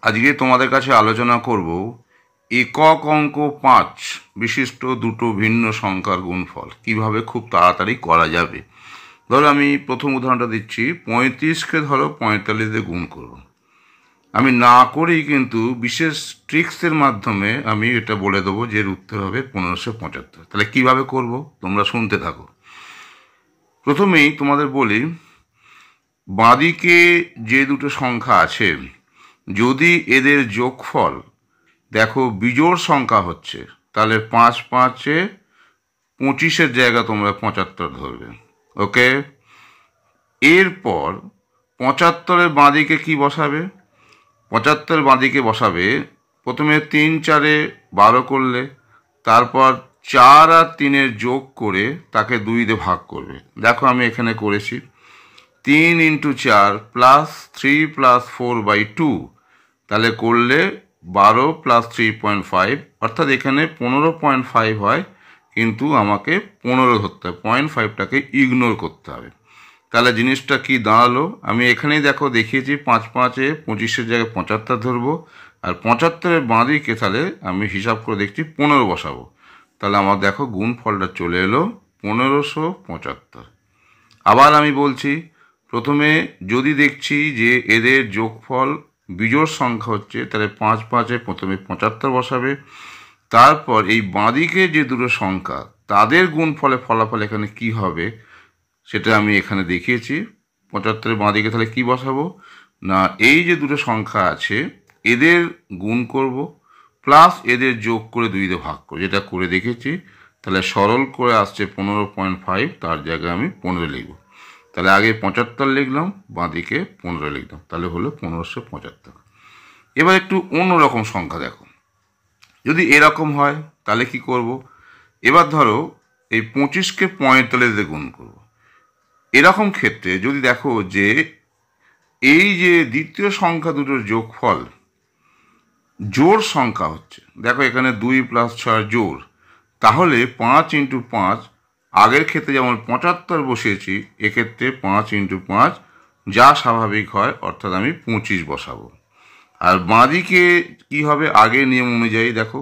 আজকে তোমাদের কাছে আলোচনা করব একক অঙ্ক 5 বিশিষ্ট দুটো ভিন্ন সংখ্যার গুণফল কিভাবে খুব তাড়াতাড়ি করা যাবে। ধরো আমি প্রথম উদাহরণটা দিচ্ছি, 35কে ধরো 45 দিয়ে গুণ করব। আমি না করেই কিন্তু বিশেষ ট্রিক্সের মাধ্যমে আমি এটা বলে দেবো যে এর উত্তর হবে 1575। তাহলে কিভাবে করব তোমরা শুনতে থাকো। প্রথমেই তোমাদের বলি, বাঁদিকে যে দুটো সংখ্যা আছে যদি এদের যোগফল দেখো বিজোড় সংখ্যা হচ্ছে, তাহলে 5 5-এ 25-এর জায়গা তোমরা 75 ধরবে। ওকে, এরপর 75-এর বাঁদিকে কি বসাবে? 75-এর বাঁদিকে বসাবে প্রথমে 3 4-এ 12 করলে, তারপর 4 আর 3-এর যোগ করে তাকে 2 দিয়ে ভাগ করবে। দেখো আমি এখানে করেছি 3 × 4 + 3 + 4/2, তাহলে করলে 12 + 3.5, অর্থাৎ এখানে 15.5 হয়, কিন্তু আমাকে 15 ধরতে হবে, 0.5টাকে ইগনোর করতে হবে। তাহলে জিনিসটা কি দাঁড়ালো? আমি এখানেই দেখো দেখিয়েছি 5 5-এ 25-এর জায়গায় 75 ধরবো, আর 75-এর বাঁদিকে তাহলে আমি হিসাব করে দেখছি 15 বসাবো। তাহলে আমার দেখো গুণফলটা চলে এলো 1575। আবার আমি বলছি, প্রথমে যদি দেখছি যে এদের যোগফল বিজোড় সংখ্যা হচ্ছে, তাহলে 5 5-এ প্রথমে 75 বসাবে, তারপর এই বাঁদিকে যে দুটো সংখ্যা তাদের গুণফলে ফলাফল এখানে কি হবে সেটা আমি এখানে দেখিয়েছি। 75-এর বাঁদিকে তাহলে কি বসাবো না, এই যে দুটো সংখ্যা আছে এদের গুণ করব প্লাস এদের যোগ করে 2 দিয়ে ভাগ করব, যেটা করে দেখেছি। তাহলে সরল করে আসছে 15.5, তার জায়গায় আমি 15 লিখব। তাহলে আগে 75 লিখলাম, বাঁদিকে 15 লিখলাম, তাহলে হলো 1575। এবার একটু অন্যরকম সংখ্যা দেখো, যদি এরকম হয় তাহলে কি করব? এবার ধরো এই 25-কে 45 দিয়ে গুণ করব। এরকম ক্ষেত্রে যদি দেখো যে এই যে দ্বিতীয় সংখ্যা দুটোর যোগফল জোড় সংখ্যা হচ্ছে, দেখো এখানে 2 + 6 জোড়, তাহলে 5 × 5, আগের ক্ষেত্রে যেমন 75 বসিয়েছি, এক্ষেত্রে 5 × 5 যা স্বাভাবিক হয়, অর্থাৎ আমি 25 বসাবো। আর বাঁদিকে কি হবে? আগের নিয়ম অনুযায়ী দেখো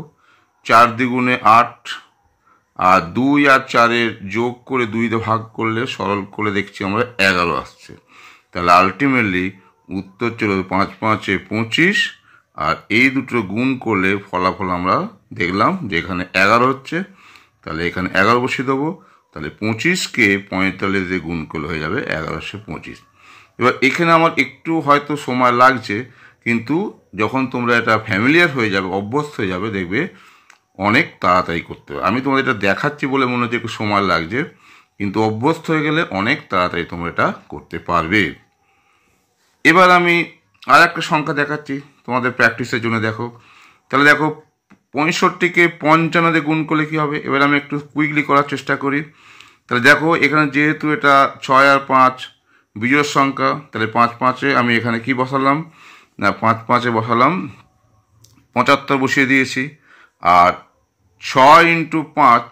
4 × 8, আর 2 আর 4-এর যোগ করে 2 দিয়ে ভাগ করলে সরল করে দেখছি আমরা 11 আসছে। তাহলে আলটিমেটলি উত্তর চলে 5 5-এ 25, আর এই দুটো গুণ করলে ফলাফল আমরা দেখলাম যে এখানে 11 হচ্ছে। তাহলে এখানে 11 বসিয়ে দেবো, তাহলে 25-কে 45 দিয়ে গুণ করলে হয়ে যাবে 1125। এবার এখানে আমার একটু হয়তো সময় লাগছে, কিন্তু যখন তোমরা এটা ফ্যামিলিয়ার হয়ে যাবে, অভ্যস্ত হয়ে যাবে, দেখবে অনেক তাড়াতাড়ি করতে হবে। আমি তোমাদের এটা দেখাচ্ছি বলে মনে হচ্ছে একটু সময় লাগছে, কিন্তু অভ্যস্ত হয়ে গেলে অনেক তাড়াতাড়ি তোমরা এটা করতে পারবে। এবার আমি আর একটা সংখ্যা দেখাচ্ছি তোমাদের প্র্যাকটিসের জন্য। দেখো তাহলে দেখো 65-কে 55 দিয়ে গুণ করলে কী হবে? এবার আমি একটু কুইকলি করার চেষ্টা করি। তাহলে দেখো এখানে যেহেতু এটা 6 আর 5 বিজোড় সংখ্যা, তাহলে 5 5-এ আমি এখানে কি বসালাম না, 5 5-এ বসালাম 75 বসিয়ে দিয়েছি, আর 6 × 5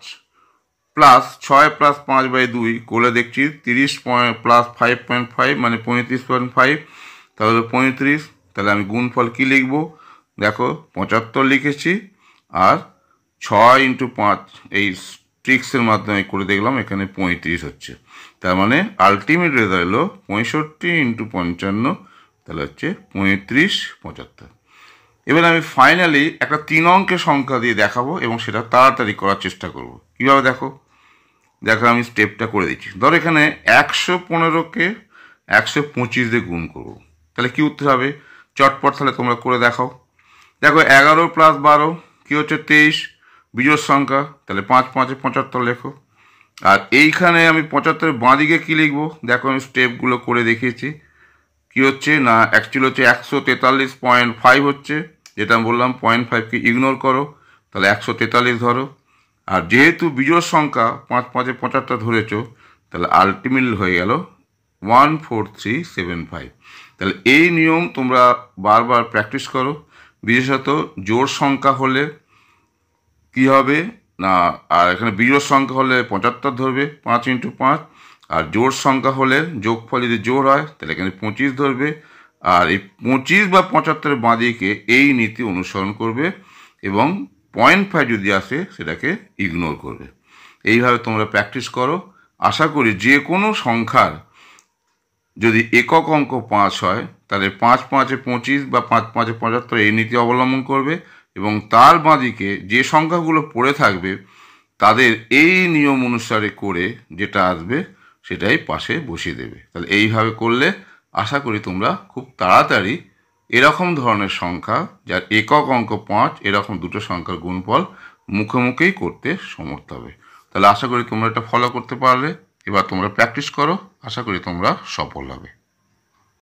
প্লাস 6 + 5/2 করলে দেখছি 30 + 5.5 মানে 35.5, তাহলে 35। তাহলে আমি গুণফল কি লিখব? দেখো 75 লিখেছি, আর 6 × 5 এই ট্রিক্সের মাধ্যমে করে দেখলাম এখানে 35 হচ্ছে। তার মানে আলটিমেট রেজাল্ট হলো 65 × 55, তাহলে হচ্ছে 35 75। এবার আমি ফাইনালি একটা 3 অঙ্কের সংখ্যা দিয়ে দেখাবো এবং সেটা তাড়াতাড়ি করার চেষ্টা করব। কীভাবে দেখো আমি স্টেপটা করে দিচ্ছি। ধরো এখানে 115-কে 125 দিয়ে গুণ করব, তাহলে কি উত্তর হবে? চটপট তাহলে তোমরা করে দেখাও। দেখো 11 + 12 কী হচ্ছে? 23, বিজোড় সংখ্যা, তাহলে 5 5-এ 75 লেখো। আর এইখানে আমি 75-এর বাঁদিকে কী লিখবো? দেখো আমি স্টেপগুলো করে দেখিয়েছি। কী হচ্ছে না, অ্যাকচুয়ালি হচ্ছে 143.5 হচ্ছে, যেটা আমি বললাম 0.5-কে ইগনোর করো, তাহলে 143 ধরো। আর যেহেতু বিজোড় সংখ্যা 5 5-এ 75 ধরেছ, তাহলে আলটিমেটলি হয়ে গেল 14375। তাহলে এই নিয়ম তোমরা বারবার প্র্যাকটিস করো, বিশেষত জোড় সংখ্যা হলে কি হবে না, আর এখানে বিজোড় সংখ্যা হলে 75 ধরবে 5 × 5, আর জোড় সংখ্যা হলে যোগফল যদি জোড় হয় তাহলে এখানে 25 ধরবে, আর এই 25 বা 75 বাঁদিকে এই নীতি অনুসরণ করবে এবং 0.5 যদি আসে সেটাকে ইগনোর করবে। এইভাবে তোমরা প্র্যাকটিস করো। আশা করি যে কোনো সংখ্যার যদি একক অঙ্ক 5 হয় তাহলে 5 5 25 বা 5 5 75 এই নীতি অবলম্বন করবে এবং তার বাঁদিকে যে সংখ্যাগুলো পড়ে থাকবে তাদের এই নিয়ম অনুসারে করে যেটা আসবে সেটাই পাশে বসিয়ে দেবে। তাহলে এইভাবে করলে আশা করি তোমরা খুব তাড়াতাড়ি এরকম ধরনের সংখ্যা যার একক অঙ্ক 5 এরকম দুটো সংখ্যার গুণফল মুখে মুখেই করতে সমর্থ হবে। তাহলে আশা করি তোমরা এটা ফলো করতে পারলে। এবার তোমরা প্র্যাকটিস করো, আশা করি তোমরা সফল হবে।